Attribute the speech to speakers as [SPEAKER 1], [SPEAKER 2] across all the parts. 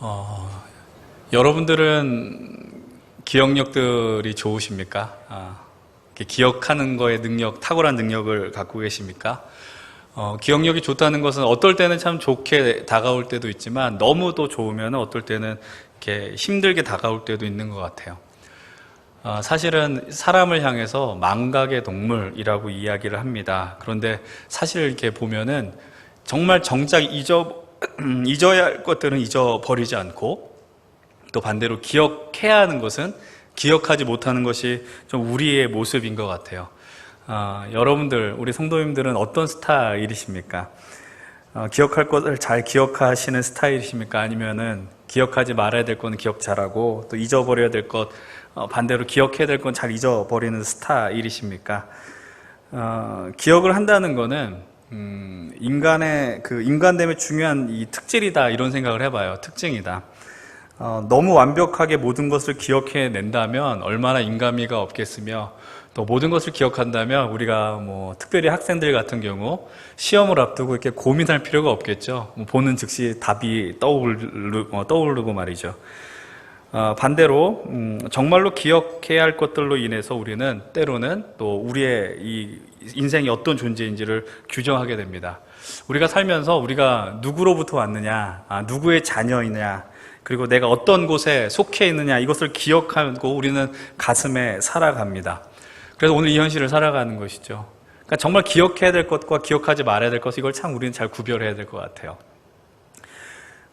[SPEAKER 1] 어, 여러분들은 기억력들이 좋으십니까? 이렇게 기억하는 거에 탁월한 능력을 갖고 계십니까? 기억력이 좋다는 것은 어떨 때는 참 좋게 다가올 때도 있지만 너무 또 좋으면 어떨 때는 이렇게 힘들게 다가올 때도 있는 것 같아요. 사실은 사람을 향해서 망각의 동물이라고 이야기를 합니다. 그런데 사실 이렇게 보면은 정말 정작 잊어야 할 것들은 잊어버리지 않고 또 반대로 기억해야 하는 것은 기억하지 못하는 것이 좀 우리의 모습인 것 같아요. 여러분들, 우리 성도님들은 어떤 스타일이십니까? 기억할 것을 잘 기억하시는 스타일이십니까? 아니면은 기억하지 말아야 될 거는 기억 잘하고 또 잊어버려야 될 것, 반대로 기억해야 될 건 잘 잊어버리는 스타일이십니까? 기억을 한다는 거는 인간의 인간됨의 중요한 이 특질이다, 이런 생각을 해봐요. 특징이다. 너무 완벽하게 모든 것을 기억해낸다면 얼마나 인간미가 없겠으며, 또 모든 것을 기억한다면 우리가 특별히 학생들 같은 경우 시험을 앞두고 이렇게 고민할 필요가 없겠죠. 보는 즉시 답이 떠오르고 말이죠. 반대로 정말로 기억해야 할 것들로 인해서 우리는 때로는 또 우리의 이 인생이 어떤 존재인지를 규정하게 됩니다. 우리가 살면서 우리가 누구로부터 왔느냐, 누구의 자녀이냐, 그리고 내가 어떤 곳에 속해 있느냐, 이것을 기억하고 우리는 가슴에 살아갑니다. 그래서 오늘 이 현실을 살아가는 것이죠. 그러니까 정말 기억해야 될 것과 기억하지 말아야 될 것, 이걸 참 우리는 잘 구별해야 될 것 같아요.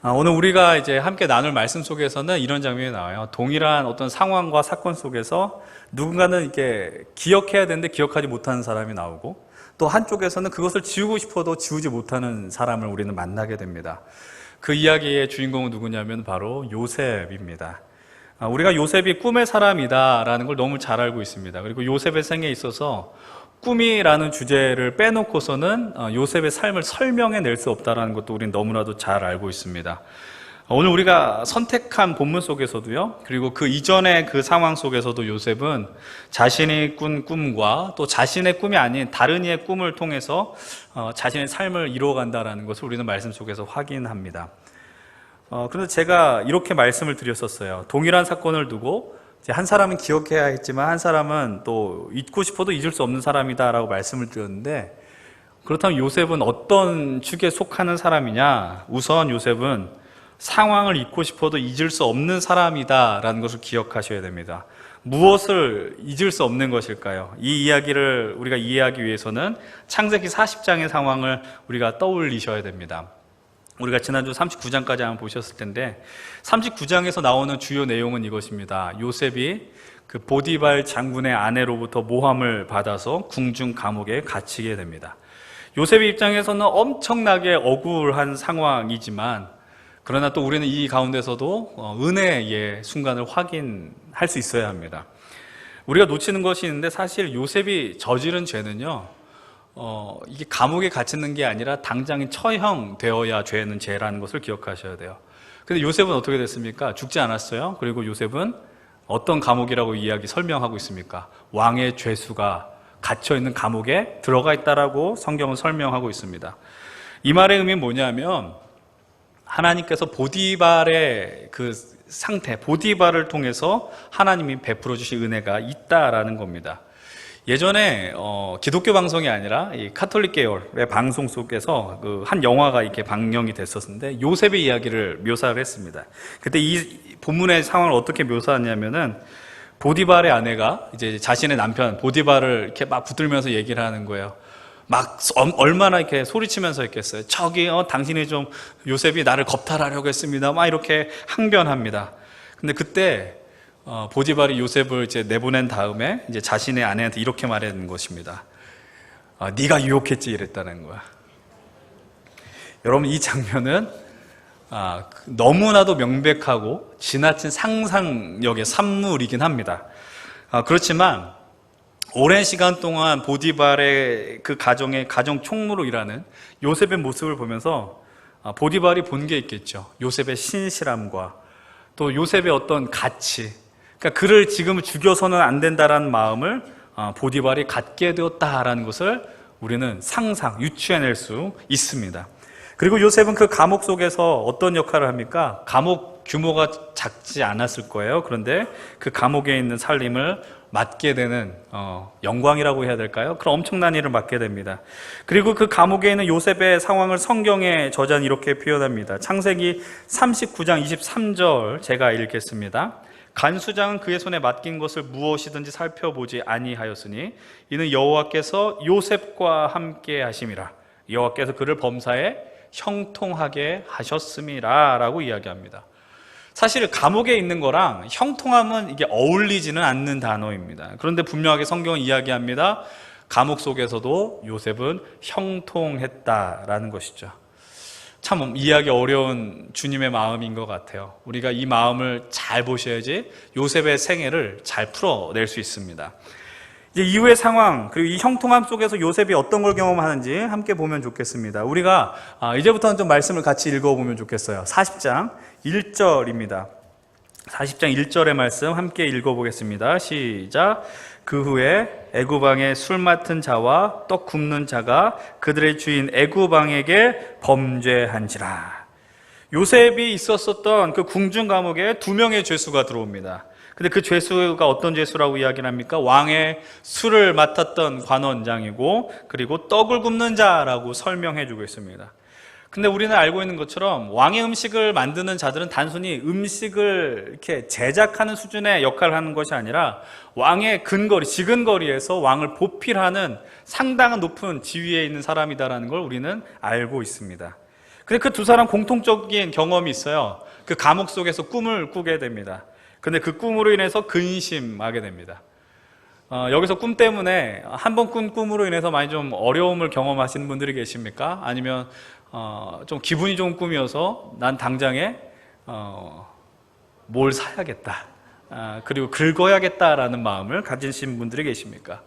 [SPEAKER 1] 오늘 우리가 이제 함께 나눌 말씀 속에서는 이런 장면이 나와요. 동일한 어떤 상황과 사건 속에서 누군가는 이렇게 기억해야 되는데 기억하지 못하는 사람이 나오고, 또 한쪽에서는 그것을 지우고 싶어도 지우지 못하는 사람을 우리는 만나게 됩니다. 그 이야기의 주인공은 누구냐면 바로 요셉입니다. 우리가 요셉이 꿈의 사람이다라는 걸 너무 잘 알고 있습니다. 그리고 요셉의 생에 있어서 꿈이라는 주제를 빼놓고서는 요셉의 삶을 설명해낼 수 없다는 것도 우리는 너무나도 잘 알고 있습니다. 오늘 우리가 선택한 본문 속에서도요, 그리고 그 이전의 그 상황 속에서도 요셉은 자신이 꾼 꿈과 또 자신의 꿈이 아닌 다른 이의 꿈을 통해서 자신의 삶을 이루어간다는 것을 우리는 말씀 속에서 확인합니다. 그런데 제가 이렇게 말씀을 드렸었어요. 동일한 사건을 두고 한 사람은 기억해야 했지만 한 사람은 또 잊고 싶어도 잊을 수 없는 사람이다라고 말씀을 드렸는데, 그렇다면 요셉은 어떤 축에 속하는 사람이냐? 우선 요셉은 상황을 잊고 싶어도 잊을 수 없는 사람이다라는 것을 기억하셔야 됩니다. 무엇을 잊을 수 없는 것일까요? 이 이야기를 우리가 이해하기 위해서는 창세기 40장의 상황을 우리가 떠올리셔야 됩니다. 우리가 지난주 39장까지 한번 보셨을 텐데 39장에서 나오는 주요 내용은 이것입니다. 요셉이 그 보디발 장군의 아내로부터 모함을 받아서 궁중 감옥에 갇히게 됩니다. 요셉의 입장에서는 엄청나게 억울한 상황이지만, 그러나 또 우리는 이 가운데서도 은혜의 순간을 확인할 수 있어야 합니다. 우리가 놓치는 것이 있는데, 사실 요셉이 저지른 죄는요, 이게 감옥에 갇히는 게 아니라 당장 처형되어야 죄는 죄라는 것을 기억하셔야 돼요. 근데 요셉은 어떻게 됐습니까? 죽지 않았어요. 그리고 요셉은 어떤 감옥이라고 설명하고 있습니까? 왕의 죄수가 갇혀있는 감옥에 들어가 있다라고 성경은 설명하고 있습니다. 이 말의 의미는 뭐냐면, 하나님께서 보디발의 그 상태, 보디발을 통해서 하나님이 베풀어 주신 은혜가 있다라는 겁니다. 예전에 기독교 방송이 아니라 이 카톨릭 계열의 방송 속에서 한 영화가 이렇게 방영이 됐었는데 요셉의 이야기를 묘사를 했습니다. 그때 이 본문의 상황을 어떻게 묘사하냐면은, 보디발의 아내가 이제 자신의 남편 보디발을 이렇게 막 붙들면서 얘기를 하는 거예요. 막 얼마나 이렇게 소리치면서 했겠어요. 당신이 좀 요셉이 나를 겁탈하려고 했습니다. 막 이렇게 항변합니다. 근데 그때 보디발이 요셉을 이제 내보낸 다음에 이제 자신의 아내한테 이렇게 말하는 것입니다. 네가 유혹했지, 이랬다는 거야. 여러분, 이 장면은 너무나도 명백하고 지나친 상상력의 산물이긴 합니다. 그렇지만 오랜 시간 동안 보디발의 그 가정 총무로 일하는 요셉의 모습을 보면서 보디발이 본 게 있겠죠. 요셉의 신실함과 또 요셉의 어떤 가치, 그러니까 그를 지금 죽여서는 안 된다라는 마음을 보디발이 갖게 되었다라는 것을 우리는 유추해낼 수 있습니다. 그리고 요셉은 그 감옥 속에서 어떤 역할을 합니까? 감옥 규모가 작지 않았을 거예요. 그런데 그 감옥에 있는 살림을 맡게 되는 영광이라고 해야 될까요? 그런 엄청난 일을 맡게 됩니다. 그리고 그 감옥에 있는 요셉의 상황을 성경의 저자는 이렇게 표현합니다. 창세기 39장 23절 제가 읽겠습니다. 간수장은 그의 손에 맡긴 것을 무엇이든지 살펴보지 아니하였으니 이는 여호와께서 요셉과 함께 하심이라. 여호와께서 그를 범사에 형통하게 하셨음이라 라고 이야기합니다. 사실 감옥에 있는 거랑 형통함은 이게 어울리지는 않는 단어입니다. 그런데 분명하게 성경은 이야기합니다. 감옥 속에서도 요셉은 형통했다라는 것이죠. 참 이해하기 어려운 주님의 마음인 것 같아요. 우리가 이 마음을 잘 보셔야지 요셉의 생애를 잘 풀어낼 수 있습니다. 이제 이후의 상황 그리고 이 형통함 속에서 요셉이 어떤 걸 경험하는지 함께 보면 좋겠습니다. 우리가 이제부터는 좀 말씀을 같이 읽어보면 좋겠어요. 40장 1절입니다. 40장 1절의 말씀 함께 읽어보겠습니다. 시작. 그 후에 애굽 왕의 술 맡은 자와 떡 굽는 자가 그들의 주인 애굽 왕에게 범죄한지라. 요셉이 있었던 그 궁중 감옥에 2명의 죄수가 들어옵니다. 근데 그 죄수가 어떤 죄수라고 이야기를 합니까? 왕의 술을 맡았던 관원장이고 그리고 떡을 굽는 자라고 설명해 주고 있습니다. 근데 우리는 알고 있는 것처럼 왕의 음식을 만드는 자들은 단순히 음식을 이렇게 제작하는 수준의 역할을 하는 것이 아니라 왕의 근거리, 지근거리에서 왕을 보필하는 상당한 높은 지위에 있는 사람이다라는 걸 우리는 알고 있습니다. 근데 그 두 사람 공통적인 경험이 있어요. 그 감옥 속에서 꿈을 꾸게 됩니다. 근데 그 꿈으로 인해서 근심하게 됩니다. 여기서 꿈 때문에 한 번 꾼 꿈으로 인해서 많이 좀 어려움을 경험하시는 분들이 계십니까? 아니면 좀 기분이 좋은 꿈이어서 난 당장에 뭘 사야겠다, 그리고 긁어야겠다라는 마음을 가지신 분들이 계십니까?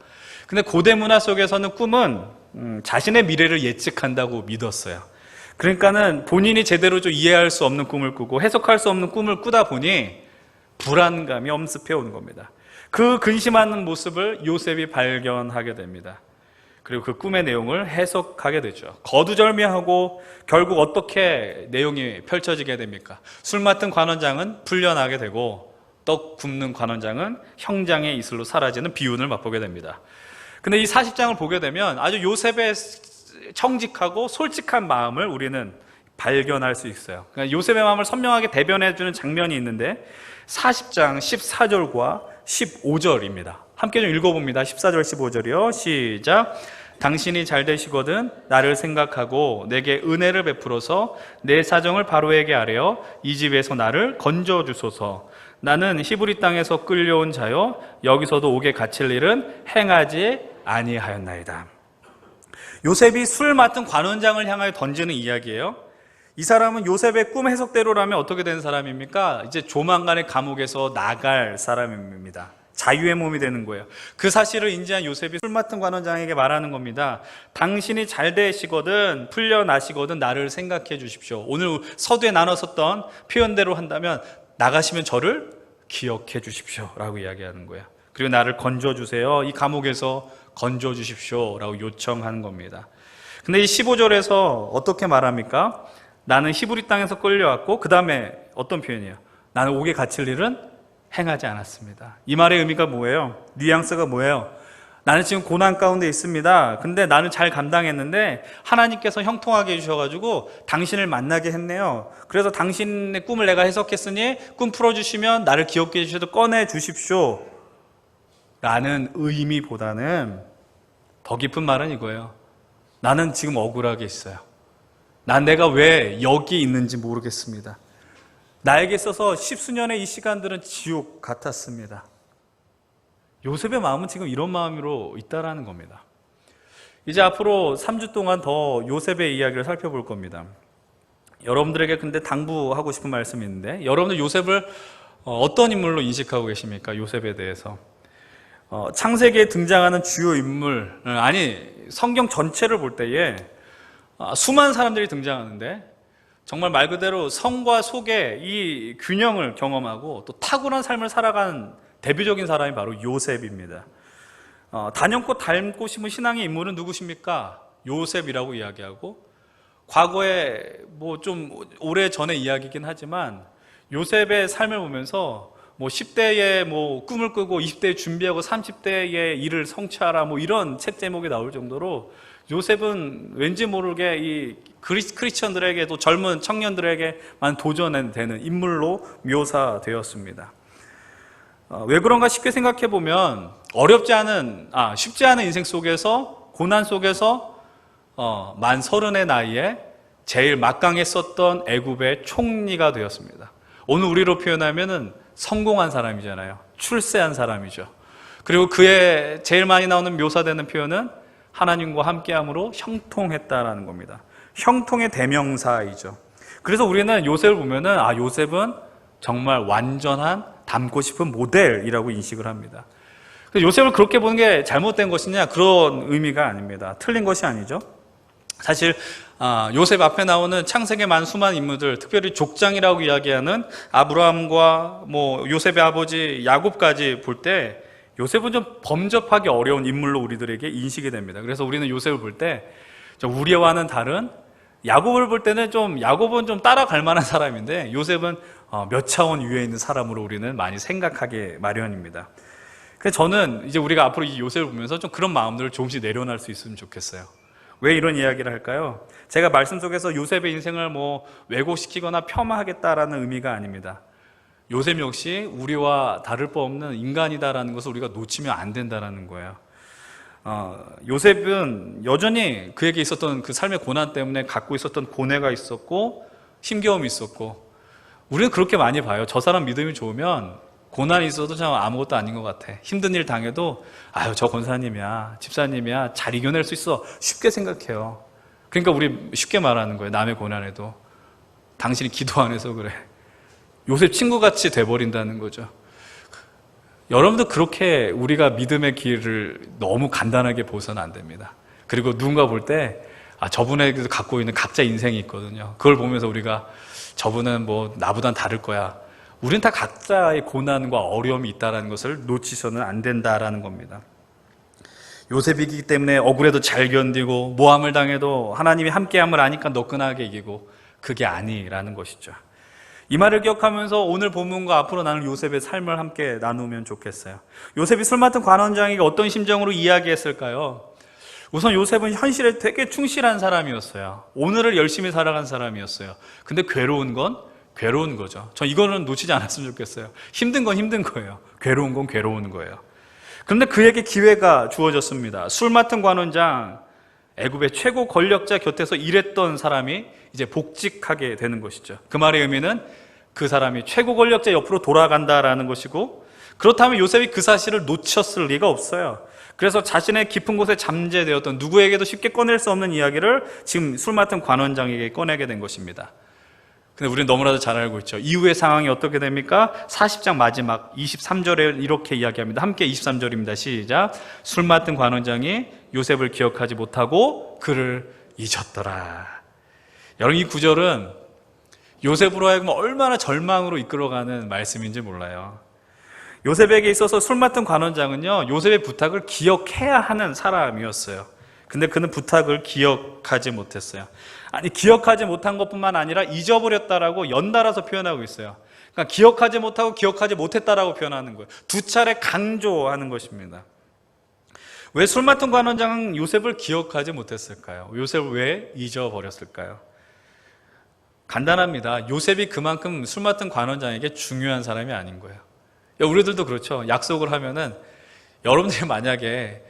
[SPEAKER 1] 근데 고대 문화 속에서는 꿈은 자신의 미래를 예측한다고 믿었어요. 그러니까는 본인이 제대로 좀 이해할 수 없는 꿈을 꾸고 해석할 수 없는 꿈을 꾸다 보니 불안감이 엄습해 오는 겁니다. 그 근심하는 모습을 요셉이 발견하게 됩니다. 그리고 그 꿈의 내용을 해석하게 되죠. 거두절미하고 결국 어떻게 내용이 펼쳐지게 됩니까? 술 맡은 관원장은 풀려나게 되고 떡 굽는 관원장은 형장의 이슬로 사라지는 비운을 맛보게 됩니다. 근데 이 40장을 보게 되면 아주 요셉의 청직하고 솔직한 마음을 우리는 발견할 수 있어요. 그러니까 요셉의 마음을 선명하게 대변해주는 장면이 있는데 40장 14절과 15절입니다. 함께 좀 읽어봅니다. 14절 15절이요. 시작. 당신이 잘 되시거든 나를 생각하고 내게 은혜를 베풀어서 내 사정을 바로에게 아뢰어 이 집에서 나를 건져주소서. 나는 히브리 땅에서 끌려온 자요 여기서도 옥에 갇힐 일은 행하지 아니하였나이다. 요셉이 술 맡은 관원장을 향하여 던지는 이야기예요. 이 사람은 요셉의 꿈 해석대로라면 어떻게 된 사람입니까? 이제 조만간에 감옥에서 나갈 사람입니다. 자유의 몸이 되는 거예요. 그 사실을 인지한 요셉이 술 맡은 관원장에게 말하는 겁니다. 당신이 잘 되시거든 풀려나시거든 나를 생각해 주십시오. 오늘 서두에 나눴었던 표현대로 한다면 나가시면 저를 기억해 주십시오 라고 이야기하는 거예요. 그리고 나를 건져주세요. 이 감옥에서 건져주십시오 라고 요청하는 겁니다. 근데 이 15절에서 어떻게 말합니까? 나는 히브리 땅에서 끌려왔고 그 다음에 어떤 표현이에요? 나는 옥에 갇힐 일은 행하지 않았습니다. 이 말의 의미가 뭐예요? 뉘앙스가 뭐예요? 나는 지금 고난 가운데 있습니다. 근데 나는 잘 감당했는데 하나님께서 형통하게 해주셔가지고 당신을 만나게 했네요. 그래서 당신의 꿈을 내가 해석했으니 꿈 풀어주시면 나를 기억해 주셔도 꺼내 주십시오 라는 의미보다는 더 깊은 말은 이거예요. 나는 지금 억울하게 있어요. 난 내가 왜 여기 있는지 모르겠습니다. 나에게 있어서 십수년의 이 시간들은 지옥 같았습니다. 요셉의 마음은 지금 이런 마음으로 있다라는 겁니다. 이제 앞으로 3주 동안 더 요셉의 이야기를 살펴볼 겁니다. 여러분들에게 근데 당부하고 싶은 말씀이 있는데 여러분들 요셉을 어떤 인물로 인식하고 계십니까? 요셉에 대해서. 창세기에 등장하는 주요 인물, 성경 전체를 볼 때에 수많은 사람들이 등장하는데 정말 말 그대로 성과 속의 이 균형을 경험하고 또 탁월한 삶을 살아가는 대표적인 사람이 바로 요셉입니다. 단연코 닮고 싶은 신앙의 인물은 누구십니까? 요셉이라고 이야기하고 과거에 뭐 좀 오래 전의 이야기이긴 하지만 요셉의 삶을 보면서 뭐 10대에 뭐 꿈을 꾸고 20대에 준비하고 30대에 일을 성취하라 뭐 이런 책 제목이 나올 정도로 요셉은 왠지 모르게 이 크리스천들에게 또 젊은 청년들에게만 도전되는 인물로 묘사되었습니다. 왜 그런가 쉽게 생각해 보면 쉽지 않은 인생 속에서 고난 속에서 만 30의 나이에 제일 막강했었던 애굽의 총리가 되었습니다. 오늘 우리로 표현하면은 성공한 사람이잖아요. 출세한 사람이죠. 그리고 그의 제일 많이 나오는 묘사되는 표현은 하나님과 함께함으로 형통했다라는 겁니다. 형통의 대명사이죠. 그래서 우리는 요셉을 보면은 요셉은 정말 완전한 닮고 싶은 모델이라고 인식을 합니다. 요셉을 그렇게 보는 게 잘못된 것이냐? 그런 의미가 아닙니다. 틀린 것이 아니죠. 사실 요셉 앞에 나오는 창세기 만 수많은 인물들, 특별히 족장이라고 이야기하는 아브라함과 뭐 요셉의 아버지 야곱까지 볼 때 요셉은 좀 범접하기 어려운 인물로 우리들에게 인식이 됩니다. 그래서 우리는 요셉을 볼 때 우리와는 다른, 야곱을 볼 때는 야곱은 좀 따라갈 만한 사람인데 요셉은 몇 차원 위에 있는 사람으로 우리는 많이 생각하게 마련입니다. 그래서 저는 이제 우리가 앞으로 이 요셉을 보면서 좀 그런 마음들을 조금씩 내려놓을 수 있으면 좋겠어요. 왜 이런 이야기를 할까요? 제가 말씀 속에서 요셉의 인생을 뭐 왜곡시키거나 폄하하겠다라는 의미가 아닙니다. 요셉 역시 우리와 다를 바 없는 인간이다라는 것을 우리가 놓치면 안 된다라는 거예요. 요셉은 여전히 그에게 있었던 그 삶의 고난 때문에 갖고 있었던 고뇌가 있었고 힘겨움이 있었고, 우리는 그렇게 많이 봐요. 저 사람 믿음이 좋으면 고난이 있어도 참 아무것도 아닌 것 같아. 힘든 일 당해도 저 권사님이야, 집사님이야, 잘 이겨낼 수 있어, 쉽게 생각해요. 그러니까 우리 쉽게 말하는 거예요. 남의 고난에도 당신이 기도 안 해서 그래. 요셉 친구같이 돼버린다는 거죠. 여러분도 그렇게 우리가 믿음의 길을 너무 간단하게 보서는 안 됩니다. 그리고 누군가 볼 때 저분에게도 갖고 있는 각자 인생이 있거든요. 그걸 보면서 우리가 저분은 뭐 나보단 다를 거야. 우리는 다 각자의 고난과 어려움이 있다는 것을 놓치서는 안 된다라는 겁니다. 요셉이기 때문에 억울해도 잘 견디고 모함을 당해도 하나님이 함께함을 아니까 너끈하게 이기고, 그게 아니라는 것이죠. 이 말을 기억하면서 오늘 본문과 앞으로 나눌 요셉의 삶을 함께 나누면 좋겠어요. 요셉이 술 맡은 관원장에게 어떤 심정으로 이야기했을까요? 우선 요셉은 현실에 되게 충실한 사람이었어요. 오늘을 열심히 살아간 사람이었어요. 근데 괴로운 건 괴로운 거죠. 전 이거는 놓치지 않았으면 좋겠어요. 힘든 건 힘든 거예요. 괴로운 건 괴로운 거예요. 그런데 그에게 기회가 주어졌습니다. 술 맡은 관원장, 애굽의 최고 권력자 곁에서 일했던 사람이 이제 복직하게 되는 것이죠. 그 말의 의미는 그 사람이 최고 권력자 옆으로 돌아간다라는 것이고, 그렇다면 요셉이 그 사실을 놓쳤을 리가 없어요. 그래서 자신의 깊은 곳에 잠재되었던 누구에게도 쉽게 꺼낼 수 없는 이야기를 지금 술 맡은 관원장에게 꺼내게 된 것입니다. 근데 우리는 너무나도 잘 알고 있죠. 이후의 상황이 어떻게 됩니까? 40장 마지막 23절에 이렇게 이야기합니다. 함께 23절입니다. 시작. 술 맡은 관원장이 요셉을 기억하지 못하고 그를 잊었더라. 여러분, 이 구절은 요셉으로 하여금 얼마나 절망으로 이끌어가는 말씀인지 몰라요. 요셉에게 있어서 술 맡은 관원장은요, 요셉의 부탁을 기억해야 하는 사람이었어요. 근데 그는 부탁을 기억하지 못했어요. 아니, 기억하지 못한 것뿐만 아니라 잊어버렸다라고 연달아서 표현하고 있어요. 그러니까 기억하지 못하고 기억하지 못했다라고 표현하는 거예요. 두 차례 강조하는 것입니다. 왜 술 맡은 관원장은 요셉을 기억하지 못했을까요? 요셉을 왜 잊어버렸을까요? 간단합니다. 요셉이 그만큼 술 맡은 관원장에게 중요한 사람이 아닌 거예요. 우리들도 그렇죠. 약속을 하면은, 여러분들이 만약에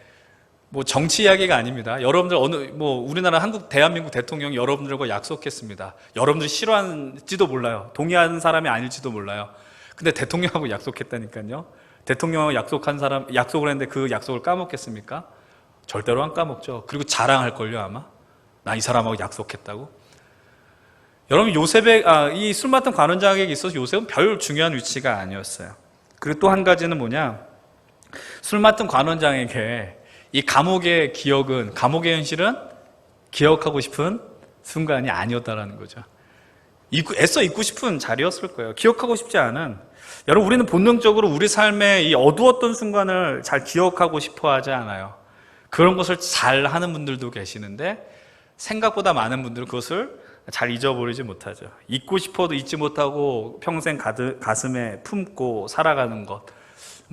[SPEAKER 1] 뭐 정치 이야기가 아닙니다. 여러분들 우리나라 대한민국 대통령이 여러분들과 약속했습니다. 여러분들이 싫어하는지도 몰라요. 동의하는 사람이 아닐지도 몰라요. 근데 대통령하고 약속했다니까요. 대통령하고 약속을 했는데 그 약속을 까먹겠습니까? 절대로 안 까먹죠. 그리고 자랑할걸요, 아마. 나 이 사람하고 약속했다고. 여러분, 이 술 맡은 관원장에게 있어서 요셉은 별 중요한 위치가 아니었어요. 그리고 또 한 가지는 뭐냐? 술 맡은 관원장에게 이 감옥의 현실은 기억하고 싶은 순간이 아니었다라는 거죠. 애써 잊고 싶은 자리였을 거예요. 기억하고 싶지 않은. 여러분, 우리는 본능적으로 우리 삶의 이 어두웠던 순간을 잘 기억하고 싶어 하지 않아요. 그런 것을 잘 하는 분들도 계시는데, 생각보다 많은 분들은 그것을 잘 잊어버리지 못하죠. 잊고 싶어도 잊지 못하고 평생 가슴에 품고 살아가는 것.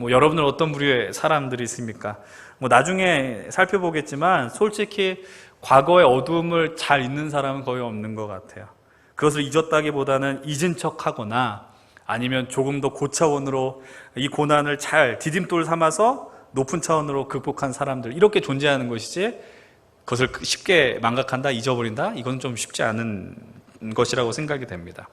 [SPEAKER 1] 여러분들 어떤 부류의 사람들이 있습니까? 나중에 살펴보겠지만 솔직히 과거의 어두움을 잘 잊는 사람은 거의 없는 것 같아요. 그것을 잊었다기보다는 잊은 척하거나 아니면 조금 더 고차원으로 이 고난을 잘 디딤돌 삼아서 높은 차원으로 극복한 사람들, 이렇게 존재하는 것이지 그것을 쉽게 망각한다, 잊어버린다, 이건 좀 쉽지 않은 것이라고 생각이 됩니다.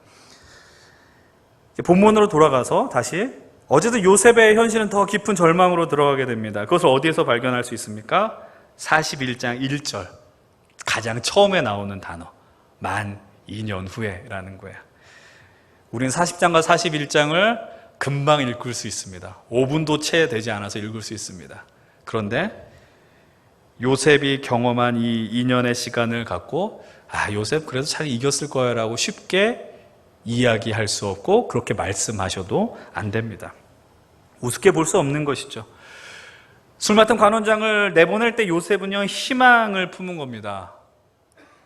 [SPEAKER 1] 본문으로 돌아가서 다시 어제도 요셉의 현실은 더 깊은 절망으로 들어가게 됩니다. 그것을 어디에서 발견할 수 있습니까? 41장 1절, 가장 처음에 나오는 단어, 만 2년 후에라는 거예요. 우리는 40장과 41장을 금방 읽을 수 있습니다. 5분도 채 되지 않아서 읽을 수 있습니다. 그런데 요셉이 경험한 이 2년의 시간을 갖고 요셉 그래도 잘 이겼을 거야 라고 쉽게 이야기할 수 없고 그렇게 말씀하셔도 안 됩니다. 우습게 볼 수 없는 것이죠. 술 맡은 관원장을 내보낼 때 요셉은요, 희망을 품은 겁니다.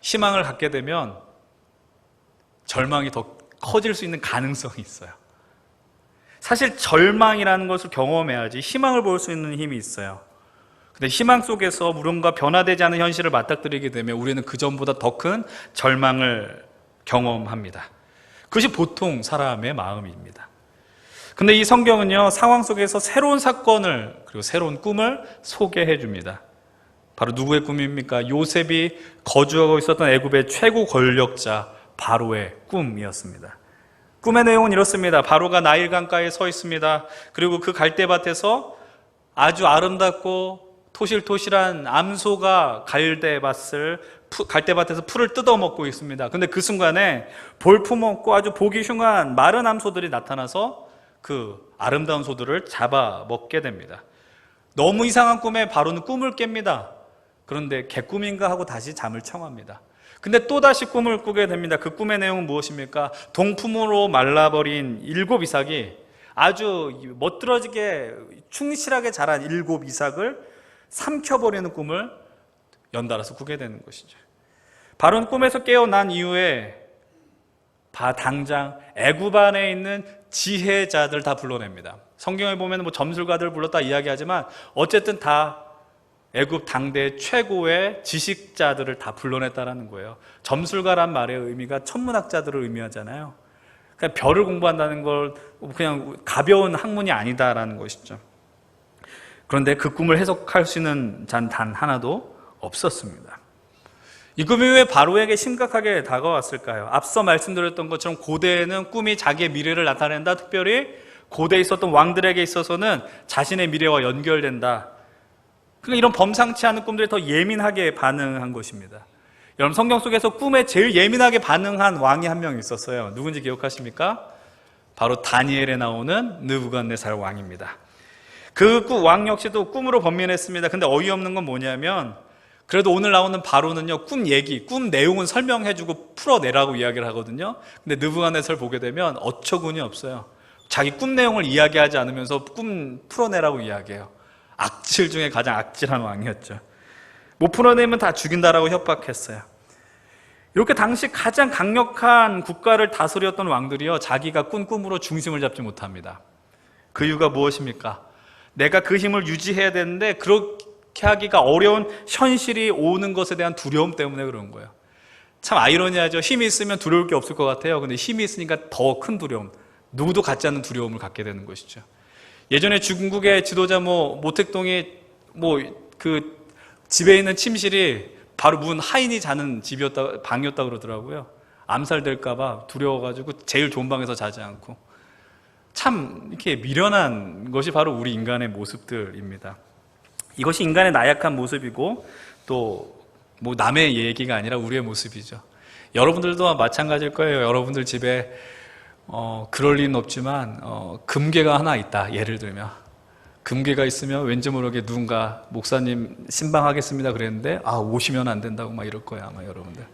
[SPEAKER 1] 희망을 갖게 되면 절망이 더 커질 수 있는 가능성이 있어요. 사실 절망이라는 것을 경험해야지 희망을 볼 수 있는 힘이 있어요. 근데 희망 속에서 무언가 변화되지 않은 현실을 맞닥뜨리게 되면 우리는 그 전보다 더 큰 절망을 경험합니다. 그것이 보통 사람의 마음입니다. 근데 이 성경은요, 상황 속에서 새로운 사건을 그리고 새로운 꿈을 소개해 줍니다. 바로 누구의 꿈입니까? 요셉이 거주하고 있었던 애굽의 최고 권력자 바로의 꿈이었습니다. 꿈의 내용은 이렇습니다. 바로가 나일 강가에 서 있습니다. 그리고 그 갈대밭에서 아주 아름답고 토실토실한 암소가 갈대밭에서 풀을 뜯어먹고 있습니다. 근데 그 순간에 볼품없고 아주 보기 흉한 마른 암소들이 나타나서 그 아름다운 소들을 잡아먹게 됩니다. 너무 이상한 꿈에 바로는 꿈을 깹니다. 그런데 개꿈인가 하고 다시 잠을 청합니다. 근데 또다시 꿈을 꾸게 됩니다. 그 꿈의 내용은 무엇입니까? 동품으로 말라버린 7 이삭이 아주 멋들어지게 충실하게 자란 7 이삭을 삼켜버리는 꿈을 연달아서 꾸게 되는 것이죠. 바로는 꿈에서 깨어난 이후에 당장 애굽 안에 있는 지혜자들 다 불러냅니다. 성경에 보면 점술가들 불렀다 이야기하지만 어쨌든 다 애굽 당대 최고의 지식자들을 다 불러냈다라는 거예요. 점술가란 말의 의미가 천문학자들을 의미하잖아요. 그냥 별을 공부한다는 걸 그냥 가벼운 학문이 아니다라는 것이죠. 그런데 그 꿈을 해석할 수 있는 단 하나도 없었습니다. 이 꿈이 왜 바로에게 심각하게 다가왔을까요? 앞서 말씀드렸던 것처럼 고대에는 꿈이 자기의 미래를 나타낸다. 특별히 고대에 있었던 왕들에게 있어서는 자신의 미래와 연결된다. 그러니까 이런 범상치 않은 꿈들이 더 예민하게 반응한 것입니다. 여러분, 성경 속에서 꿈에 제일 예민하게 반응한 왕이 한 명 있었어요. 누군지 기억하십니까? 바로 다니엘에 나오는 느부갓네살 왕입니다. 그 왕 역시도 꿈으로 번민했습니다. 근데 어이없는 건 뭐냐면 그래도 오늘 나오는 바로는요, 꿈 내용은 설명해주고 풀어내라고 이야기를 하거든요. 근데 느부갓네살 보게 되면 어처구니 없어요. 자기 꿈 내용을 이야기하지 않으면서 꿈 풀어내라고 이야기해요. 악질 중에 가장 악질한 왕이었죠. 못 풀어내면 다 죽인다라고 협박했어요. 이렇게 당시 가장 강력한 국가를 다스렸던 왕들이요, 자기가 꾼 꿈으로 중심을 잡지 못합니다. 그 이유가 무엇입니까? 내가 그 힘을 유지해야 되는데 그렇게 하기가 어려운 현실이 오는 것에 대한 두려움 때문에 그런 거예요. 참 아이러니하죠. 힘이 있으면 두려울 게 없을 것 같아요. 근데 힘이 있으니까 더 큰 두려움, 누구도 갖지 않는 두려움을 갖게 되는 것이죠. 예전에 중국의 지도자 모택동이 그 집에 있는 침실이 바로 문 하인이 자는 방이었다 그러더라고요. 암살될까봐 두려워가지고 제일 좋은 방에서 자지 않고. 참 이렇게 미련한 것이 바로 우리 인간의 모습들입니다. 이것이 인간의 나약한 모습이고 또 남의 얘기가 아니라 우리의 모습이죠. 여러분들도 마찬가지일 거예요. 여러분들 집에 그럴 리는 없지만 금괴가 하나 있다. 예를 들면 금괴가 있으면 왠지 모르게 누군가 목사님 신방하겠습니다 그랬는데 오시면 안 된다고 막 이럴 거예요. 아마 여러분들.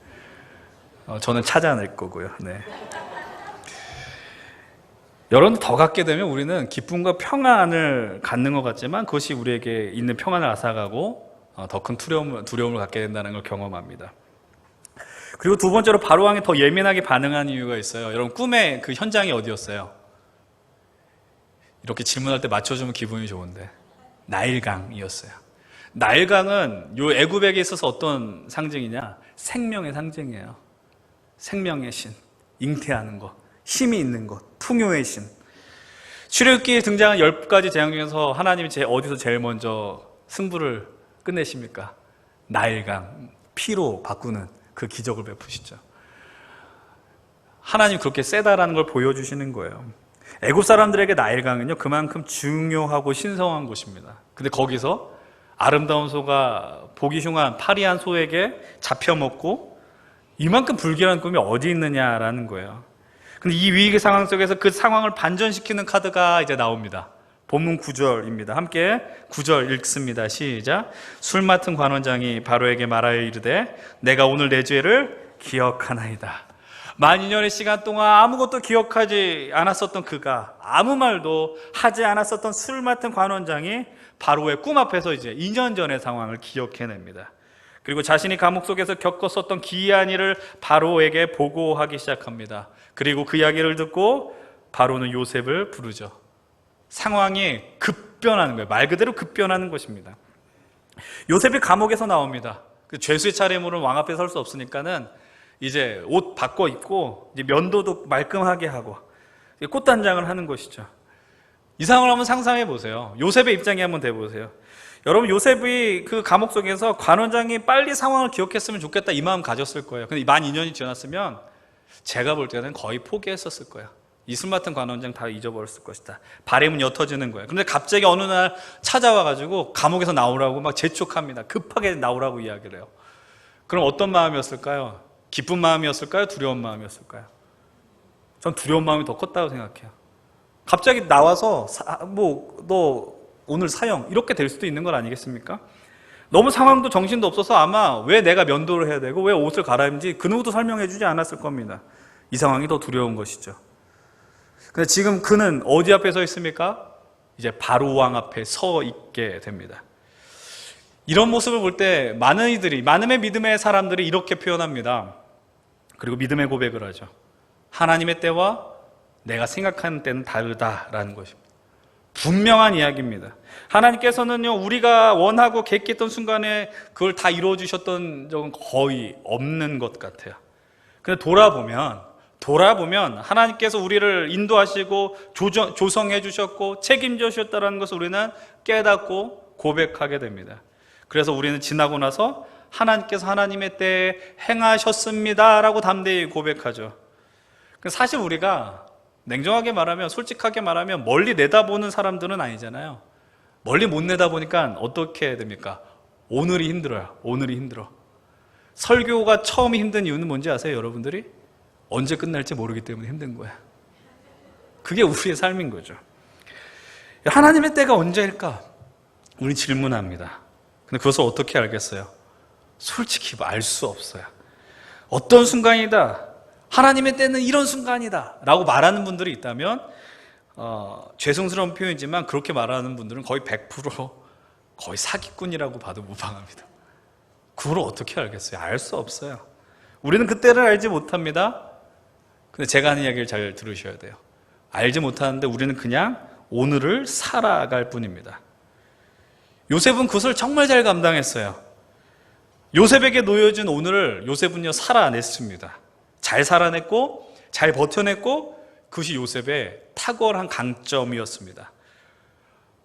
[SPEAKER 1] 저는 찾아낼 거고요. 네. 여러분들 더 갖게 되면 우리는 기쁨과 평안을 갖는 것 같지만 그것이 우리에게 있는 평안을 앗아가고 더 큰 두려움을 갖게 된다는 걸 경험합니다. 그리고 두 번째로 바로 왕이 더 예민하게 반응한 이유가 있어요. 여러분, 꿈의 그 현장이 어디였어요? 이렇게 질문할 때 맞춰주면 기분이 좋은데, 나일강이었어요. 나일강은 요 애굽에게 있어서 어떤 상징이냐? 생명의 상징이에요. 생명의 신, 잉태하는 것, 힘이 있는 것, 풍요의 신. 출애굽기에 등장한 10가지 재앙 중에서 하나님이 어디서 제일 먼저 승부를 끝내십니까? 나일강, 피로 바꾸는 그 기적을 베푸시죠. 하나님이 그렇게 세다라는 걸 보여주시는 거예요. 애굽 사람들에게 나일강은요, 그만큼 중요하고 신성한 곳입니다. 근데 거기서 아름다운 소가 보기 흉한 파리한 소에게 잡혀먹고 이만큼 불길한 꿈이 어디 있느냐라는 거예요. 근데 이 위기 상황 속에서 그 상황을 반전시키는 카드가 이제 나옵니다. 본문 9절입니다. 함께 9절 읽습니다. 시작. 술 맡은 관원장이 바로에게 말하여 이르되 내가 오늘 내 죄를 기억하나이다. 만 2년의 시간 동안 아무것도 기억하지 않았었던 그가, 아무 말도 하지 않았었던 술 맡은 관원장이 바로의 꿈 앞에서 이제 2년 전의 상황을 기억해냅니다. 그리고 자신이 감옥 속에서 겪었었던 기이한 일을 바로에게 보고하기 시작합니다. 그리고 그 이야기를 듣고 바로는 요셉을 부르죠. 상황이 급변하는 거예요. 말 그대로 급변하는 것입니다. 요셉이 감옥에서 나옵니다. 그 죄수의 차림으로는 왕 앞에 설 수 없으니까는 이제 옷 바꿔 입고 이제 면도도 말끔하게 하고 꽃단장을 하는 것이죠. 이 상황을 한번 상상해 보세요. 요셉의 입장에 한번 대보세요. 여러분, 요셉이 그 감옥 속에서 관원장이 빨리 상황을 기억했으면 좋겠다 이 마음 가졌을 거예요. 근데 만 2년이 지났으면 제가 볼 때는 거의 포기했었을 거예요. 이술 맡은 관원장 다 잊어버렸을 것이다. 바람은 옅어지는 거예요. 그런데 갑자기 어느 날 찾아와가지고 감옥에서 나오라고 막 재촉합니다. 급하게 나오라고 이야기를 해요. 그럼 어떤 마음이었을까요? 기쁜 마음이었을까요? 두려운 마음이었을까요? 전 두려운 마음이 더 컸다고 생각해요. 갑자기 나와서 너 오늘 사형 이렇게 될 수도 있는 건 아니겠습니까? 너무 상황도 정신도 없어서 아마 왜 내가 면도를 해야 되고 왜 옷을 갈아입는지 그 누구도 설명해 주지 않았을 겁니다. 이 상황이 더 두려운 것이죠. 근데 지금 그는 어디 앞에 서 있습니까? 이제 바로 왕 앞에 서 있게 됩니다. 이런 모습을 볼 때 많은 믿음의 사람들이 이렇게 표현합니다. 그리고 믿음의 고백을 하죠. 하나님의 때와 내가 생각하는 때는 다르다라는 것입니다. 분명한 이야기입니다. 하나님께서는요, 우리가 원하고 계획했던 순간에 그걸 다 이루어 주셨던 적은 거의 없는 것 같아요. 근데 돌아보면 하나님께서 우리를 인도하시고 조성해 주셨고 책임져 주셨다는 것을 우리는 깨닫고 고백하게 됩니다. 그래서 우리는 지나고 나서 하나님께서 하나님의 때에 행하셨습니다 라고 담대히 고백하죠. 사실 우리가 냉정하게 말하면, 솔직하게 말하면 멀리 내다보는 사람들은 아니잖아요. 멀리 못 내다보니까 어떻게 됩니까? 오늘이 힘들어요. 오늘이 힘들어. 설교가 처음 힘든 이유는 뭔지 아세요, 여러분들이? 언제 끝날지 모르기 때문에 힘든 거야. 그게 우리의 삶인 거죠. 하나님의 때가 언제일까? 우리 질문합니다. 근데 그것을 어떻게 알겠어요? 솔직히 알 수 없어요. 어떤 순간이다, 하나님의 때는 이런 순간이다 라고 말하는 분들이 있다면 죄송스러운 표현이지만 그렇게 말하는 분들은 거의 100% 거의 사기꾼이라고 봐도 무방합니다. 그걸 어떻게 알겠어요? 알 수 없어요. 우리는 그때를 알지 못합니다. 근데 제가 하는 이야기를 잘 들으셔야 돼요. 알지 못하는데 우리는 그냥 오늘을 살아갈 뿐입니다. 요셉은 그것을 정말 잘 감당했어요. 요셉에게 놓여진 오늘을 요셉은요 살아냈습니다. 잘 살아냈고 잘 버텨냈고 그것이 요셉의 탁월한 강점이었습니다.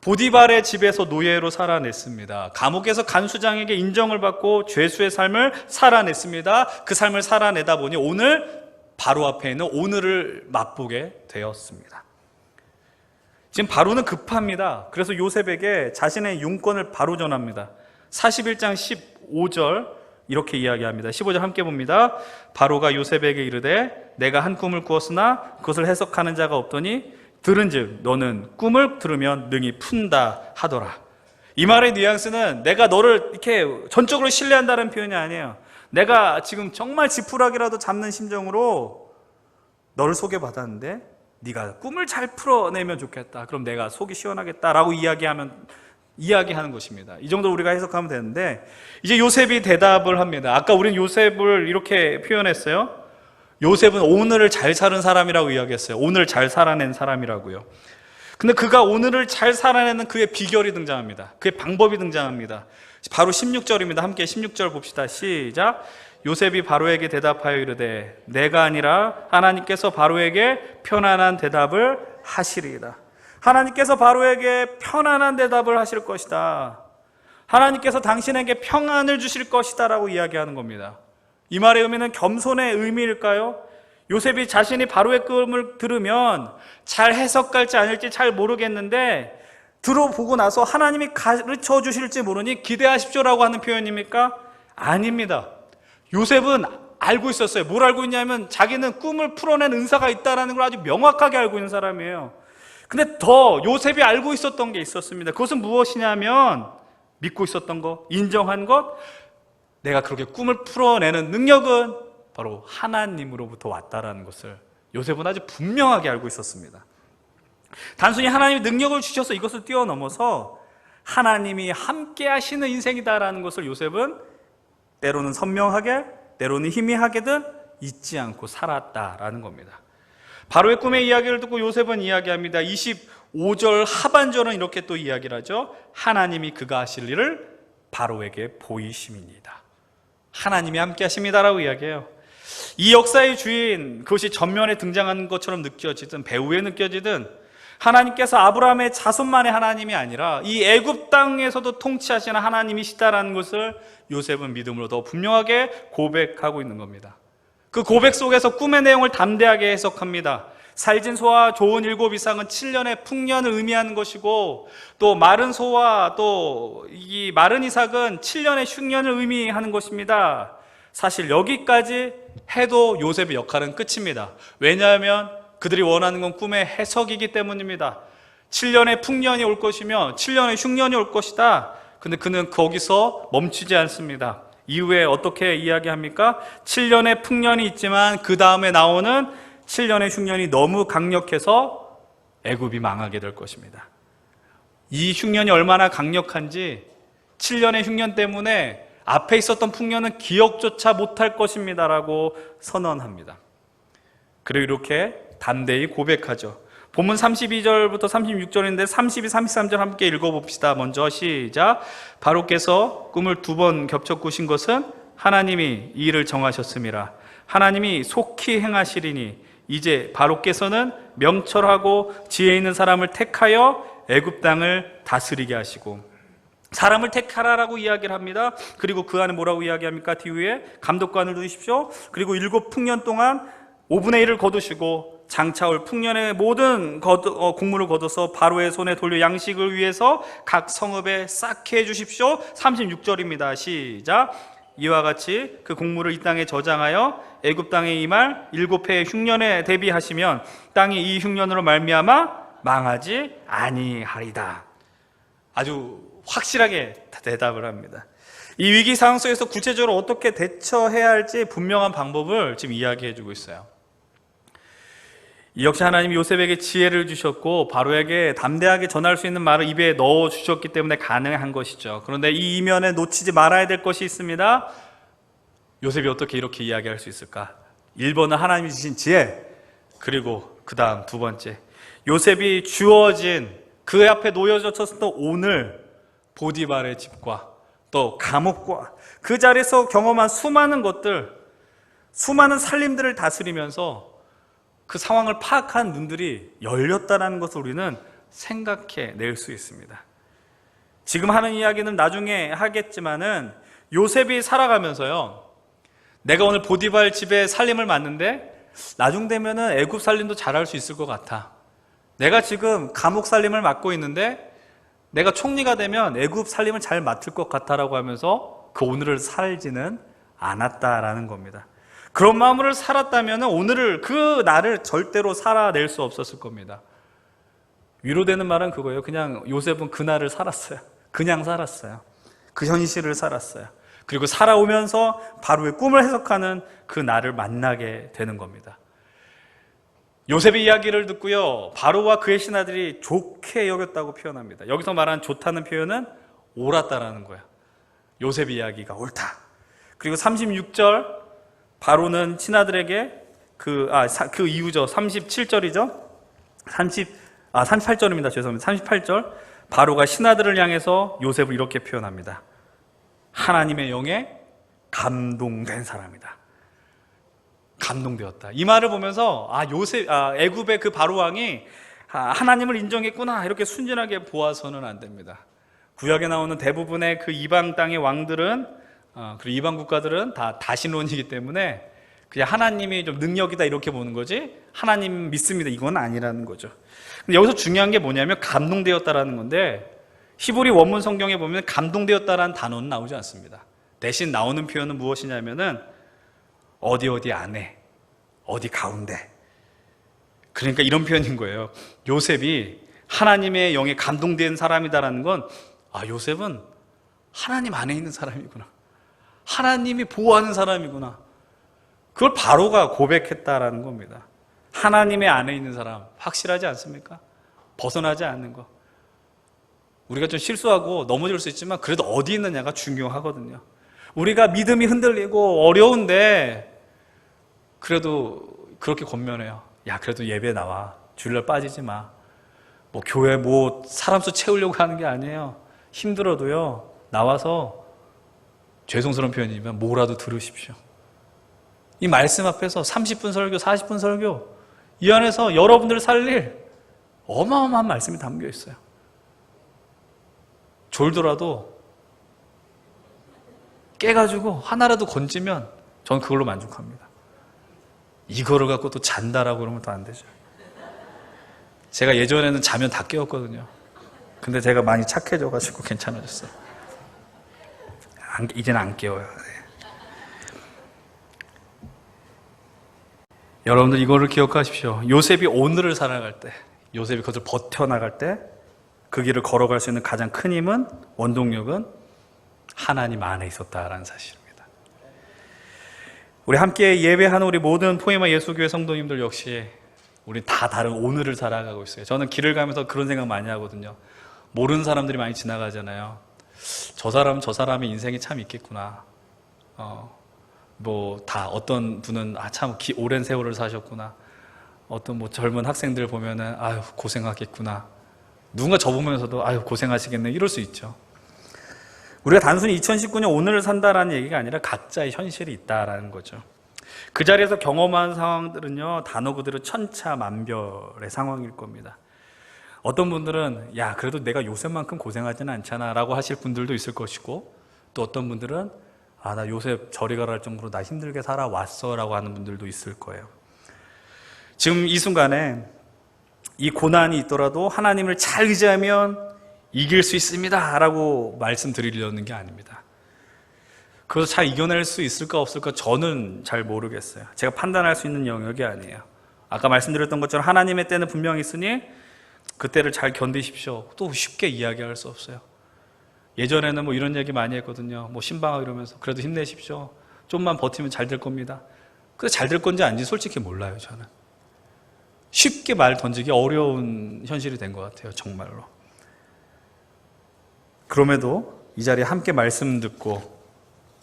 [SPEAKER 1] 보디발의 집에서 노예로 살아냈습니다. 감옥에서 간수장에게 인정을 받고 죄수의 삶을 살아냈습니다. 그 삶을 살아내다 보니 오늘 바로 앞에 있는 오늘을 맛보게 되었습니다. 지금 바로는 급합니다. 그래서 요셉에게 자신의 용건을 바로 전합니다. 41장 15절 이렇게 이야기합니다. 15절 함께 봅니다. 바로가 요셉에게 이르되 내가 한 꿈을 꾸었으나 그것을 해석하는 자가 없더니 들은즉 너는 꿈을 들으면 능히 푼다 하더라. 이 말의 뉘앙스는 내가 너를 이렇게 전적으로 신뢰한다는 표현이 아니에요. 내가 지금 정말 지푸라기라도 잡는 심정으로 너를 소개받았는데 네가 꿈을 잘 풀어내면 좋겠다. 그럼 내가 속이 시원하겠다라고 이야기하면 이야기하는 것입니다. 이 정도 우리가 해석하면 되는데, 이제 요셉이 대답을 합니다. 아까 우리는 요셉을 이렇게 표현했어요. 요셉은 오늘을 잘 사는 사람이라고 이야기했어요. 오늘 잘 살아낸 사람이라고요. 근데 그가 오늘을 잘 살아내는 그의 비결이 등장합니다. 그의 방법이 등장합니다. 바로 16절입니다. 함께 16절 봅시다. 시작. 요셉이 바로에게 대답하여 이르되 내가 아니라 하나님께서 바로에게 편안한 대답을 하시리이다. 하나님께서 바로에게 편안한 대답을 하실 것이다. 하나님께서 당신에게 평안을 주실 것이다 라고 이야기하는 겁니다. 이 말의 의미는 겸손의 의미일까요? 요셉이 자신이 바로의 꿈을 들으면 잘 해석할지 아닐지 잘 모르겠는데 들어보고 나서 하나님이 가르쳐 주실지 모르니 기대하십시오라고 하는 표현입니까? 아닙니다. 요셉은 알고 있었어요. 뭘 알고 있냐면 자기는 꿈을 풀어낸 은사가 있다는 걸 아주 명확하게 알고 있는 사람이에요. 근데 더 요셉이 알고 있었던 게 있었습니다. 그것은 무엇이냐면 믿고 있었던 것, 인정한 것, 내가 그렇게 꿈을 풀어내는 능력은 바로 하나님으로부터 왔다라는 것을 요셉은 아주 분명하게 알고 있었습니다. 단순히 하나님이 능력을 주셔서 이것을 뛰어넘어서 하나님이 함께 하시는 인생이다라는 것을 요셉은 때로는 선명하게, 때로는 희미하게든 잊지 않고 살았다라는 겁니다. 바로의 꿈의 이야기를 듣고 요셉은 이야기합니다. 25절 하반절은 이렇게 또 이야기를 하죠. 하나님이 그가 하실 일을 바로에게 보이심이니이다. 하나님이 함께 하십니다라고 이야기해요. 이 역사의 주인, 그것이 전면에 등장하는 것처럼 느껴지든 배후에 느껴지든 하나님께서 아브라함의 자손만의 하나님이 아니라 이 애굽 땅에서도 통치하시는 하나님이시다라는 것을 요셉은 믿음으로 더 분명하게 고백하고 있는 겁니다. 그 고백 속에서 꿈의 내용을 담대하게 해석합니다. 살진 소와 좋은 7 이상은 7년의 풍년을 의미하는 것이고, 또 마른 소와 또 이 마른 이삭은 7년의 흉년을 의미하는 것입니다. 사실 여기까지 해도 요셉의 역할은 끝입니다. 왜냐하면 그들이 원하는 건 꿈의 해석이기 때문입니다. 7년의 풍년이 올 것이며 7년의 흉년이 올 것이다. 근데 그는 거기서 멈추지 않습니다. 이후에 어떻게 이야기합니까? 7년의 풍년이 있지만 그 다음에 나오는 7년의 흉년이 너무 강력해서 애굽이 망하게 될 것입니다. 이 흉년이 얼마나 강력한지 7년의 흉년 때문에 앞에 있었던 풍년은 기억조차 못할 것입니다라고 선언합니다. 그리고 이렇게 담대히 고백하죠. 본문 32절부터 36절인데 32, 33절 함께 읽어봅시다. 먼저 시작. 바로께서 꿈을 2번 겹쳐 꾸신 것은 하나님이 이 일을 정하셨음이라. 하나님이 속히 행하시리니 이제 바로께서는 명철하고 지혜 있는 사람을 택하여 애굽 땅을 다스리게 하시고, 사람을 택하라라고 이야기를 합니다. 그리고 그 안에 뭐라고 이야기합니까? 뒤에 감독관을 두십시오. 그리고 7 풍년 동안 5분의 1을 거두시고 장차올 풍년의 모든 곡물을 거둬서 바로의 손에 돌려 양식을 위해서 각 성읍에 쌓게 해주십시오. 36절입니다. 시작. 이와 같이 그 곡물을 이 땅에 저장하여 애굽 땅에 임할 7해의 흉년에 대비하시면 땅이 이 흉년으로 말미암아 망하지 아니하리다. 아주 확실하게 대답을 합니다. 이 위기 상황 속에서 구체적으로 어떻게 대처해야 할지 분명한 방법을 지금 이야기해 주고 있어요. 이 역시 하나님이 요셉에게 지혜를 주셨고 바로에게 담대하게 전할 수 있는 말을 입에 넣어 주셨기 때문에 가능한 것이죠. 그런데 이 이면에 놓치지 말아야 될 것이 있습니다. 요셉이 어떻게 이렇게 이야기할 수 있을까? 1번은 하나님이 주신 지혜, 그리고 그 다음 2번째, 요셉이 주어진 그 앞에 놓여졌었던 오늘 보디발의 집과 또 감옥과 그 자리에서 경험한 수많은 것들, 수많은 살림들을 다스리면서 그 상황을 파악한 눈들이 열렸다는 것을 우리는 생각해 낼 수 있습니다. 지금 하는 이야기는 나중에 하겠지만은 요셉이 살아가면서요, 내가 오늘 보디발 집에 살림을 맡는데 나중 되면은 애굽 살림도 잘할 수 있을 것 같아. 내가 지금 감옥 살림을 맡고 있는데 내가 총리가 되면 애굽 살림을 잘 맡을 것 같다라고 하면서 그 오늘을 살지는 않았다라는 겁니다. 그런 마음으로 살았다면 오늘을, 그 날을 절대로 살아낼 수 없었을 겁니다. 위로되는 말은 그거예요. 그냥 요셉은 그 날을 살았어요. 그냥 살았어요. 그 현실을 살았어요. 그리고 살아오면서 바로의 꿈을 해석하는 그 날을 만나게 되는 겁니다. 요셉의 이야기를 듣고요, 바로와 그의 신하들이 좋게 여겼다고 표현합니다. 여기서 말하는 좋다는 표현은 옳았다라는 거야. 요셉 이야기가 옳다. 그리고 36절, 바로는 신하들에게 그 이후죠. 37절이죠. 38절입니다. 죄송합니다. 38절. 바로가 신하들을 향해서 요셉을 이렇게 표현합니다. 하나님의 영에 감동된 사람이다. 감동되었다. 이 말을 보면서 애굽의 그 바로 왕이 하나님을 인정했구나, 이렇게 순진하게 보아서는 안 됩니다. 구약에 나오는 대부분의 그 이방 땅의 왕들은, 그리고 이방 국가들은 다 다신론이기 때문에 그냥 하나님이 좀 능력이다 이렇게 보는 거지, 하나님 믿습니다 이건 아니라는 거죠. 근데 여기서 중요한 게 뭐냐면 감동되었다라는 건데, 히브리 원문 성경에 보면 감동되었다라는 단어는 나오지 않습니다. 대신 나오는 표현은 무엇이냐면은 어디 안에, 어디 가운데. 그러니까 이런 표현인 거예요. 요셉이 하나님의 영에 감동된 사람이다라는 건, 요셉은 하나님 안에 있는 사람이구나, 하나님이 보호하는 사람이구나, 그걸 바로가 고백했다라는 겁니다. 하나님의 안에 있는 사람, 확실하지 않습니까? 벗어나지 않는 거. 우리가 좀 실수하고 넘어질 수 있지만 그래도 어디 있느냐가 중요하거든요. 우리가 믿음이 흔들리고 어려운데 그래도 그렇게 권면해요. 야, 그래도 예배 나와. 주일날 빠지지 마. 교회 사람 수 채우려고 하는 게 아니에요. 힘들어도요, 나와서, 죄송스러운 표현이지만 뭐라도 들으십시오. 이 말씀 앞에서 30분 설교, 40분 설교, 이 안에서 여러분들을 살릴 어마어마한 말씀이 담겨 있어요. 졸더라도 깨가지고 하나라도 건지면 전 그걸로 만족합니다. 이거를 갖고 또 잔다라고 그러면 또 안 되죠. 제가 예전에는 자면 다 깨웠거든요. 근데 제가 많이 착해져가지고 괜찮아졌어요. 이제는 안 깨워요. 네. 여러분들 이거를 기억하십시오. 요셉이 오늘을 살아갈 때, 요셉이 그것을 버텨나갈 때, 그 길을 걸어갈 수 있는 가장 큰 힘은, 원동력은 하나님 안에 있었다라는 사실입니다. 우리 함께 예배하는 우리 모든 포에마 예수교회 성도님들 역시 우리 다 다른 오늘을 살아가고 있어요. 저는 길을 가면서 그런 생각 많이 하거든요. 모르는 사람들이 많이 지나가잖아요. 저 사람의 인생이 참 있겠구나. 다 어떤 분은 참 오랜 세월을 사셨구나. 어떤 젊은 학생들 보면은 고생하겠구나. 누군가 저 보면서도 고생하시겠네, 이럴 수 있죠. 우리가 단순히 2019년 오늘을 산다라는 얘기가 아니라 각자의 현실이 있다라는 거죠. 그 자리에서 경험한 상황들은요, 단어 그대로 천차만별의 상황일 겁니다. 어떤 분들은 그래도 내가 요셉만큼 고생하지는 않잖아 라고 하실 분들도 있을 것이고, 또 어떤 분들은 나 요셉 저리 가라 할 정도로 나 힘들게 살아왔어 라고 하는 분들도 있을 거예요. 지금 이 순간에 이 고난이 있더라도 하나님을 잘 의지하면 이길 수 있습니다 라고 말씀드리려는 게 아닙니다. 그래서 잘 이겨낼 수 있을까 없을까 저는 잘 모르겠어요. 제가 판단할 수 있는 영역이 아니에요. 아까 말씀드렸던 것처럼 하나님의 때는 분명히 있으니 그때를 잘 견디십시오. 또 쉽게 이야기할 수 없어요. 예전에는 이런 얘기 많이 했거든요. 신방하고 이러면서 그래도 힘내십시오. 좀만 버티면 잘 될 겁니다. 근데 잘 될 건지 아닌지 솔직히 몰라요. 저는 쉽게 말 던지기 어려운 현실이 된 것 같아요. 정말로. 그럼에도 이 자리에 함께 말씀 듣고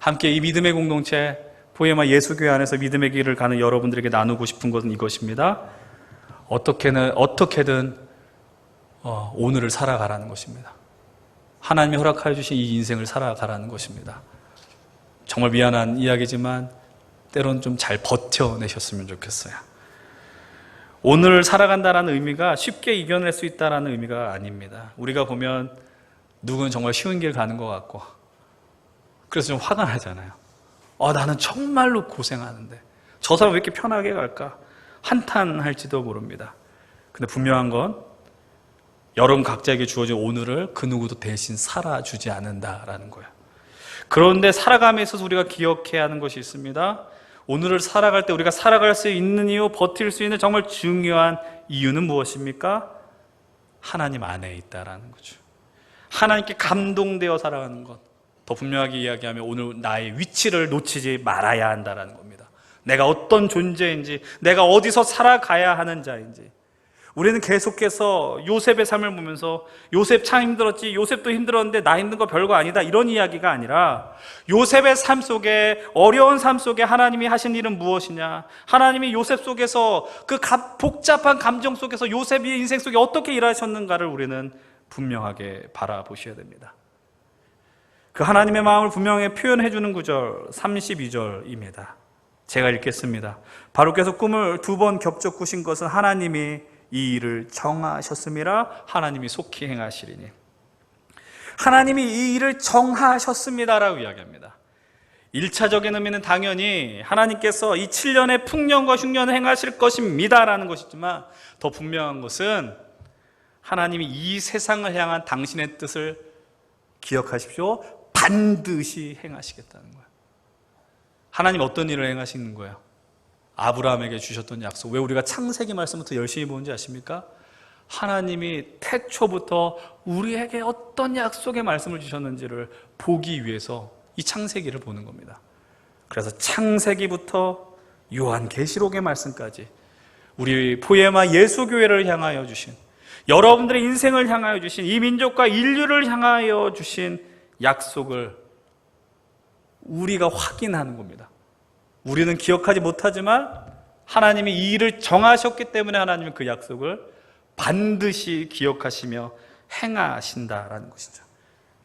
[SPEAKER 1] 함께 이 믿음의 공동체 포에마 예수교회 안에서 믿음의 길을 가는 여러분들에게 나누고 싶은 것은 이것입니다. 어떻게든 오늘을 살아가라는 것입니다. 하나님이 허락하여 주신 이 인생을 살아가라는 것입니다. 정말 미안한 이야기지만 때로는 좀 잘 버텨내셨으면 좋겠어요. 오늘을 살아간다는 의미가 쉽게 이겨낼 수 있다는 의미가 아닙니다. 우리가 보면 누구는 정말 쉬운 길 가는 것 같고, 그래서 좀 화가 나잖아요. 나는 정말로 고생하는데 저 사람 왜 이렇게 편하게 갈까? 한탄할지도 모릅니다. 근데 분명한 건 여러분 각자에게 주어진 오늘을 그 누구도 대신 살아주지 않는다라는 거예요. 그런데 살아감에 있어서 우리가 기억해야 하는 것이 있습니다. 오늘을 살아갈 때 우리가 살아갈 수 있는 이유, 버틸 수 있는 정말 중요한 이유는 무엇입니까? 하나님 안에 있다라는 거죠. 하나님께 감동되어 살아가는 것. 더 분명하게 이야기하면 오늘 나의 위치를 놓치지 말아야 한다는 겁니다. 내가 어떤 존재인지, 내가 어디서 살아가야 하는 자인지. 우리는 계속해서 요셉의 삶을 보면서 요셉 참 힘들었지, 요셉도 힘들었는데 나 힘든 거 별거 아니다, 이런 이야기가 아니라 요셉의 삶 속에, 어려운 삶 속에 하나님이 하신 일은 무엇이냐, 하나님이 요셉 속에서 그 복잡한 감정 속에서 요셉의 인생 속에 어떻게 일하셨는가를 우리는 분명하게 바라보셔야 됩니다. 그 하나님의 마음을 분명히 표현해 주는 구절 32절입니다. 제가 읽겠습니다. 바로께서 꿈을 2번 겹쳐 꾸신 것은 하나님이 이 일을 정하셨음이라 하나님이 속히 행하시리니. 하나님이 이 일을 정하셨습니다라고 이야기합니다. 1차적인 의미는 당연히 하나님께서 이 7년의 풍년과 흉년을 행하실 것입니다라는 것이지만, 더 분명한 것은 하나님이 이 세상을 향한 당신의 뜻을 기억하십시오, 반드시 행하시겠다는 거예요. 하나님 어떤 일을 행하시는 거예요? 아브라함에게 주셨던 약속. 왜 우리가 창세기 말씀부터 열심히 보는지 아십니까? 하나님이 태초부터 우리에게 어떤 약속의 말씀을 주셨는지를 보기 위해서 이 창세기를 보는 겁니다. 그래서 창세기부터 요한계시록의 말씀까지 우리 포에마 예수교회를 향하여 주신, 여러분들의 인생을 향하여 주신, 이 민족과 인류를 향하여 주신 약속을 우리가 확인하는 겁니다. 우리는 기억하지 못하지만 하나님이 이 일을 정하셨기 때문에 하나님은 그 약속을 반드시 기억하시며 행하신다라는 것이죠.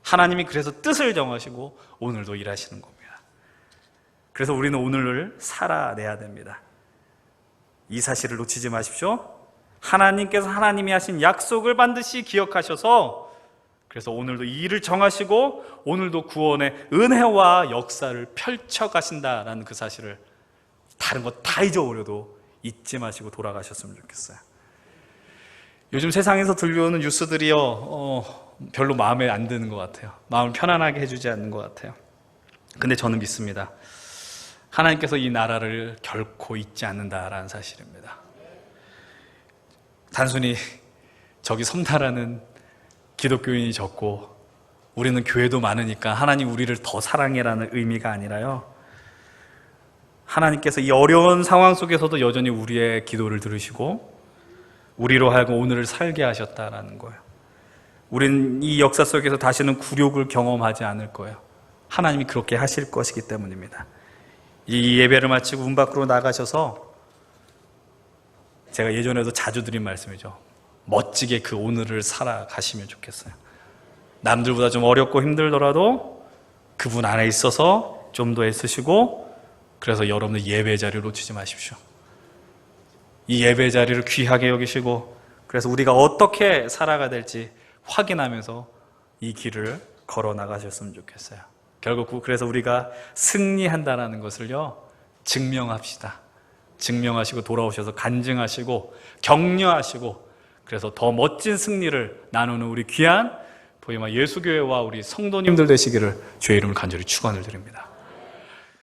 [SPEAKER 1] 하나님이 그래서 뜻을 정하시고 오늘도 일하시는 겁니다. 그래서 우리는 오늘을 살아내야 됩니다. 이 사실을 놓치지 마십시오. 하나님께서 하나님이 하신 약속을 반드시 기억하셔서, 그래서 오늘도 이 일을 정하시고 오늘도 구원의 은혜와 역사를 펼쳐가신다라는 그 사실을 다른 것 다 잊어버려도 잊지 마시고 돌아가셨으면 좋겠어요. 요즘 세상에서 들려오는 뉴스들이요, 별로 마음에 안 드는 것 같아요. 마음을 편안하게 해주지 않는 것 같아요. 근데 저는 믿습니다. 하나님께서 이 나라를 결코 잊지 않는다라는 사실입니다. 단순히 저기 섬나라는 기독교인이 적고 우리는 교회도 많으니까 하나님 우리를 더 사랑해라는 의미가 아니라요, 하나님께서 이 어려운 상황 속에서도 여전히 우리의 기도를 들으시고 우리로 하여금 오늘을 살게 하셨다라는 거예요. 우리는 이 역사 속에서 다시는 굴욕을 경험하지 않을 거예요. 하나님이 그렇게 하실 것이기 때문입니다. 이 예배를 마치고 문 밖으로 나가셔서, 제가 예전에도 자주 드린 말씀이죠, 멋지게 그 오늘을 살아가시면 좋겠어요. 남들보다 좀 어렵고 힘들더라도 그분 안에 있어서 좀 더 애쓰시고, 그래서 여러분들 예배 자리를 놓치지 마십시오. 이 예배 자리를 귀하게 여기시고, 그래서 우리가 어떻게 살아가야 될지 확인하면서 이 길을 걸어 나가셨으면 좋겠어요. 결국 그래서 우리가 승리한다는 것을요, 증명합시다. 증명하시고 돌아오셔서 간증하시고 격려하시고, 그래서 더 멋진 승리를 나누는 우리 귀한 포에마 예수교회와 우리 성도님들 되시기를 주의 이름을 간절히 축원을 드립니다.